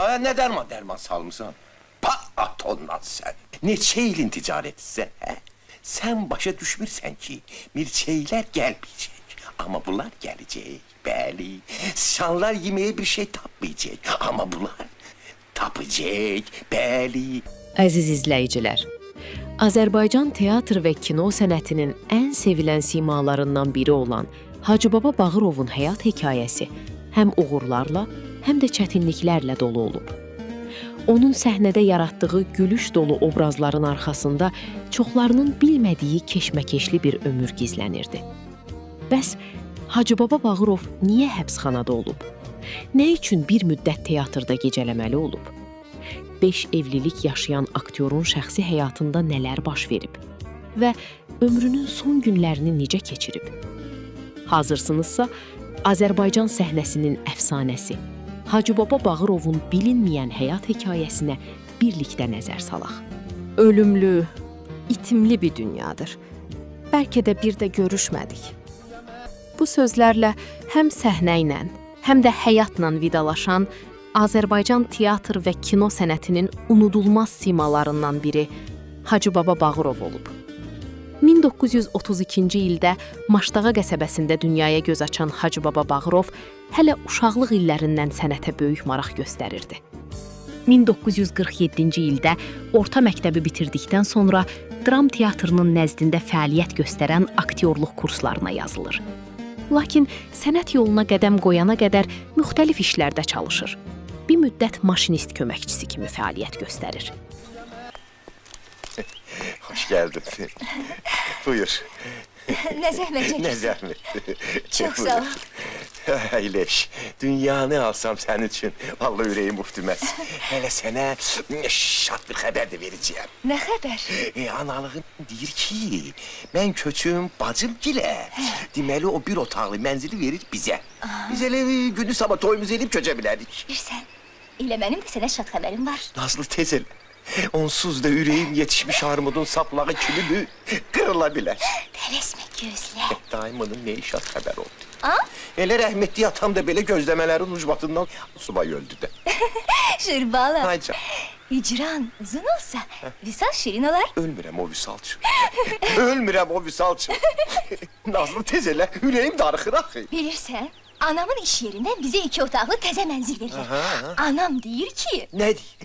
Nə dərman salmısan? At ondan sən. Neçə ilin ticaretisən, hə? Sən başa düşmürsən ki, milçəklər gəlməyəcək. Amma bunlar gələcək, bəli. Sıçanlar yeməyə bir şey tapmayacaq. Amma bunlar tapacaq, bəli. Əziz izləyicilər, Azərbaycan teatr və kino sənətinin ən sevilən simalarından biri olan Hacı Baba Bağırovun həyat hekayəsi həm uğurlarla, həm də çətinliklərlə dolu olub. Onun səhnədə yaratdığı gülüş dolu obrazların arxasında çoxlarının bilmədiyi keşməkeşli bir ömür gizlənirdi. Bəs Hacı Baba Bağırov niyə həbsxanada olub? Nə üçün bir müddət teatrda gecələməli olub? 5 evlilik yaşayan aktyorun şəxsi həyatında nələr baş verib? Və ömrünün son günlərini necə keçirib? Hazırsınızsa, Azərbaycan səhnəsinin əfsanəsi Hacı Baba Bağırovun bilinməyən həyat hekayəsinə birlikdə nəzər salaq. Ölümlü, itimli bir dünyadır. Bəlkə də bir də görüşmədik. Bu sözlərlə həm səhnə ilə, həm də həyatla vidalaşan Azərbaycan teatr və kino sənətinin unudulmaz simalarından biri Hacı Baba Bağırov olub. 1932-ci ildə Maşdağa qəsəbəsində dünyaya göz açan Hacı Baba Bağırov hələ uşaqlıq illərindən sənətə böyük maraq göstərirdi. 1947-ci ildə orta məktəbi bitirdikdən sonra dram teatrının nəzdində fəaliyyət göstərən aktyorluq kurslarına yazılır. Lakin sənət yoluna qədəm qoyana qədər müxtəlif işlərdə çalışır. Bir müddət maşinist köməkçisi kimi fəaliyyət göstərir. Hoş geldin. Buyur. Nə zəhmət çəkirsən? Ne zahmet. Çox sağ ol. Eyleş. Dünyanı alsam senin için. Vallahi yüreğim uftimez. Hele sana şad bir haber de vereceğim. Nə xəbər? Analığın deyir ki, mən köçüm bacım gilə. Deməli o bir otaqlı mənzili verir bizə. Biz elə günü sabah toyumuzu edib köçə bilərik. Bilirsən, elə mənim də sənə şad xəbərim var. Nazlı tez elə. Onsuz da yüreğim yetişmiş armudun saplağı kimi kırılabilir. Tələsmə, gözlə. Daimanın ne şad xəbər oldu. Ha? Elə rəhmətli atam da belə gözləmələrin ucbatından subay öldü də. Şırbala. Ay can. Hicran uzun olsa, visal şirin olar. Ölmürəm o visalçı. Ölmürəm o visalçı. Nazlı tez elə, yüreğim darıxır axı. Bilirsən, anamın iş yerindən bizə 2 otaqlı təzə mənzil verirlər. Anam deyir ki...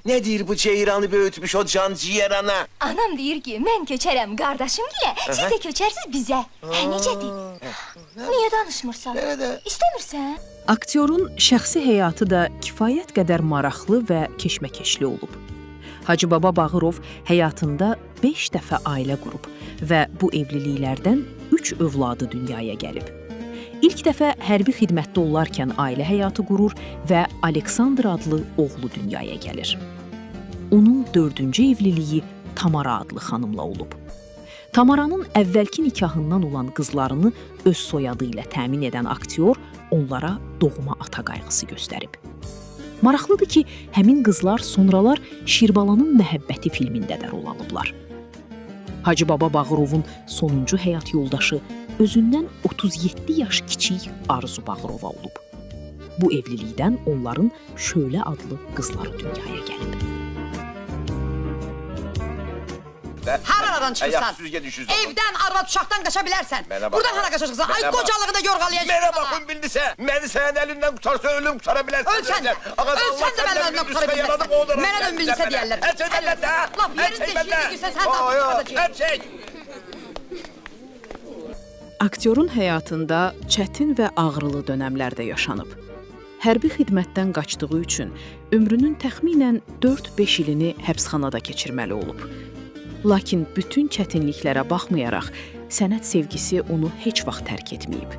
Ne deyir bu ceyranı böyütmüş o can ciğer ana? Anam deyir ki, mən köçərəm qardaşım gilə, siz də köçərsiz bizə. Necədir? Niyə danışmırsan? İstəmirsən? Aktyorun şəxsi həyatı da kifayət qədər maraqlı və keşməkeşli olub. Hacı Baba Bağırov həyatında 5 dəfə ailə qurub və bu evliliklərdən 3 övladı dünyaya gəlib. İlk dəfə hərbi xidmətdə olarkən ailə həyatı qurur və Aleksandr adlı oğlu dünyaya gəlir. Onun 4-cü evliliyi Tamara adlı xanımla olub. Tamaranın əvvəlki nikahından olan qızlarını öz soyadı ilə təmin edən aktyor onlara doğma ata qayğısı göstərib. Maraqlıdır ki, həmin qızlar sonralar Şirbalanın Məhəbbəti filmində də rol alıblar. Hacı Baba Bağırovun sonuncu həyat yoldaşı özündən 37 yaş kiçik Arzu Bağırova olub. Bu evlilikdən onların Şölə adlı qızları dünyaya gəlib. Haradan çıxırsan? Ayak süzge düşürsün. Evdən, arvad uşaqdan qaça bilərsən. Mənə bax. Buradan hara qaçacaqsan? Ay qocalığını da yorğalayacaqsan. Mənə baxın bildisə, məni sənin elindən qutarsa ölüm qutara bilərsən. Ölsən də mənim əlimdən qutara bilərsən. Mənə də bildisə deyərlər. Hər şey məndə. Laf yerin deşiyi girsən, sən daha çıxacaqsan. Hər şey. Aktyorun həyatında çətin və ağrılı dönəmlər də yaşanıb. Hərbi xidmətdən qaçdığı üçün ömrünün təxminən 4-5 ilini həbsxanada keçirməli olub. Lakin bütün çətinliklərə baxmayaraq, sənət sevgisi onu heç vaxt tərk etməyib.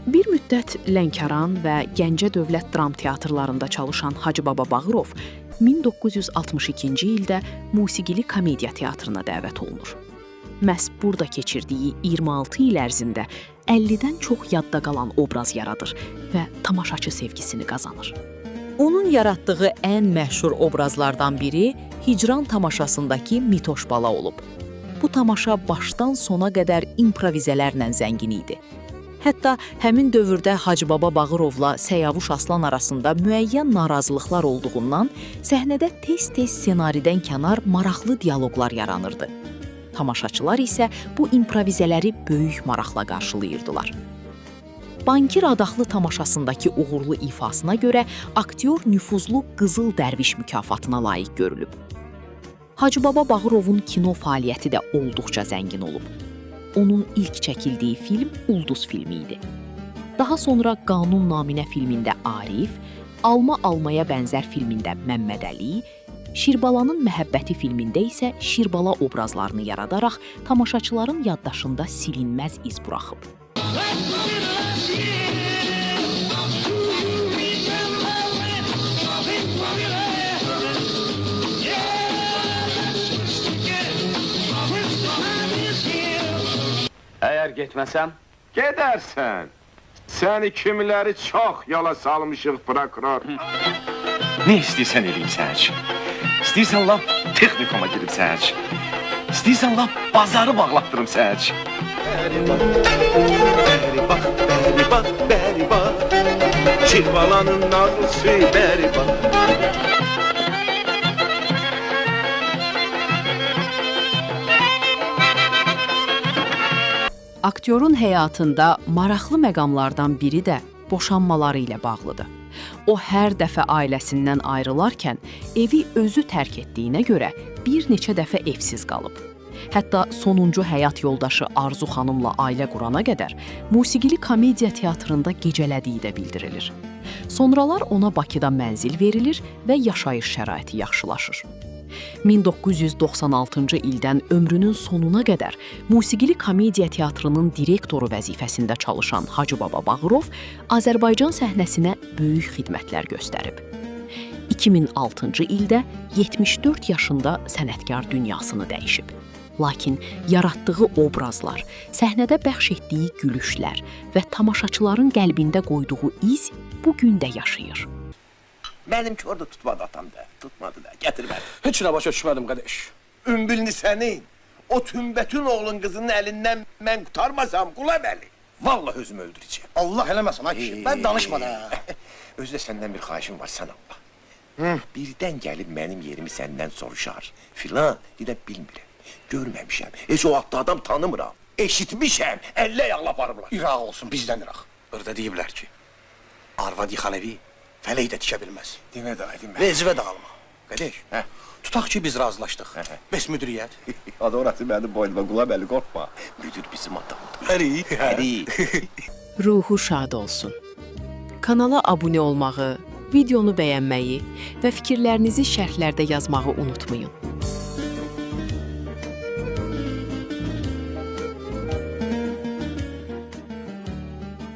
Bir müddət Lənkəran və Gəncə Dövlət Dram Teatrlarında çalışan Hacı Baba Bağırov 1962-ci ildə musiqili komediya teatrına dəvət olunur. Məhz burada keçirdiyi 26 il ərzində 50-dən çox yadda qalan obraz yaradır və tamaşaçı sevgisini qazanır. Onun yaratdığı ən məşhur obrazlardan biri Hicran tamaşasındakı Mitoş Bala olub. Bu tamaşa başdan sona qədər improvizələrlə zəngin idi. Hətta həmin dövrdə Hacıbaba Bağırovla Səyavuş Aslan arasında müəyyən narazılıqlar olduğundan səhnədə tez-tez ssenaridən kənar maraqlı dialoqlar yaranırdı. Tamaşaçılar isə bu improvizələri böyük maraqla qarşılayırdılar. Bankir adaqlı tamaşasındakı uğurlu ifasına görə aktyor nüfuzlu Qızıl Dərviş mükafatına layiq görülüb. Hacıbaba Bağırovun kino fəaliyyəti də olduqca zəngin olub. Onun ilk çəkildiyi film Ulduz filmi idi. Daha sonra Qanun Naminə filmində Arif, Alma Almaya bənzər filmində Məmməd Əli, Şirbalanın Məhəbbəti filmində isə Şirbala obrazlarını yaradaraq tamaşaçıların yaddaşında silinməz iz buraxıb. Əgər getməsəm, Gedərsən. Səni kimiləri çox yola salmışıq, prokuror. Ne istəyirsən eləyim sən üçün. İstəyirsən lap texnikoma girib sən üçün. İstəyirsən lap bazarı bağlatdırım sən üçün. Bəri bax, bəri bax, bəri bax. Şirbalanın nazlısı, bəri bax. Aktyorun həyatında maraqlı məqamlardan biri də boşanmaları ilə bağlıdır. O hər dəfə ailəsindən ayrılarkən evi özü tərk etdiyinə görə bir neçə dəfə evsiz qalıb. Hətta sonuncu həyat yoldaşı Arzu xanımla ailə qurana qədər musiqili komediya teatrında gecələdiyi də bildirilir. Sonralar ona Bakıda mənzil verilir və yaşayış şəraiti yaxşılaşır. 1996-cı ildən ömrünün sonuna qədər musiqili komediya teatrının direktoru vəzifəsində çalışan Hacıbaba Bağırov Azərbaycan səhnəsinə böyük xidmətlər göstərib. 2006-cı ildə 74 yaşında sənətkar dünyasını dəyişib. Lakin yaratdığı obrazlar, səhnədə bəxş etdiyi gülüşlər və tamaşaçıların qəlbində qoyduğu iz bu gün də yaşayır. Benimki orada tutmadı atam da. Tutmadı da. Getirmedi. heç nə başa düşmədim qardaş. Ümbülni senin. O tümbetün oğlun kızının elinden ben kurtarmasam Kula Veli. Vallahi özümü öldüreceğim. Allah eləməsin ha kişi. Ben danışma da. Özde senden bir xahişim var sana Allah. Birden gelip benim yerimi senden soruşar. Filan. Yine bilmirəm. Görmemişəm. Heç o hatta adam tanımıram. Eşitmişəm. Elle yağla parımlar. İraq olsun bizdən İraq. Orada deyiblər ki, arvad yıxan evi fələk də tikə bilməz. Demə daydım ben. Vecivə dağılma. Qardaş, Hə. tutaq ki biz razılaşdıq. Hə. Bəs müdiriyyət? Adı orası benim boynuma Kula Veli korkma. Müdür bizim adamdır. Əri. Hadi. Ruhu şad olsun. Kanala abunə olmağı, videonu bəyənməyi və fikirlərinizi şərhlərdə yazmağı unutmayın.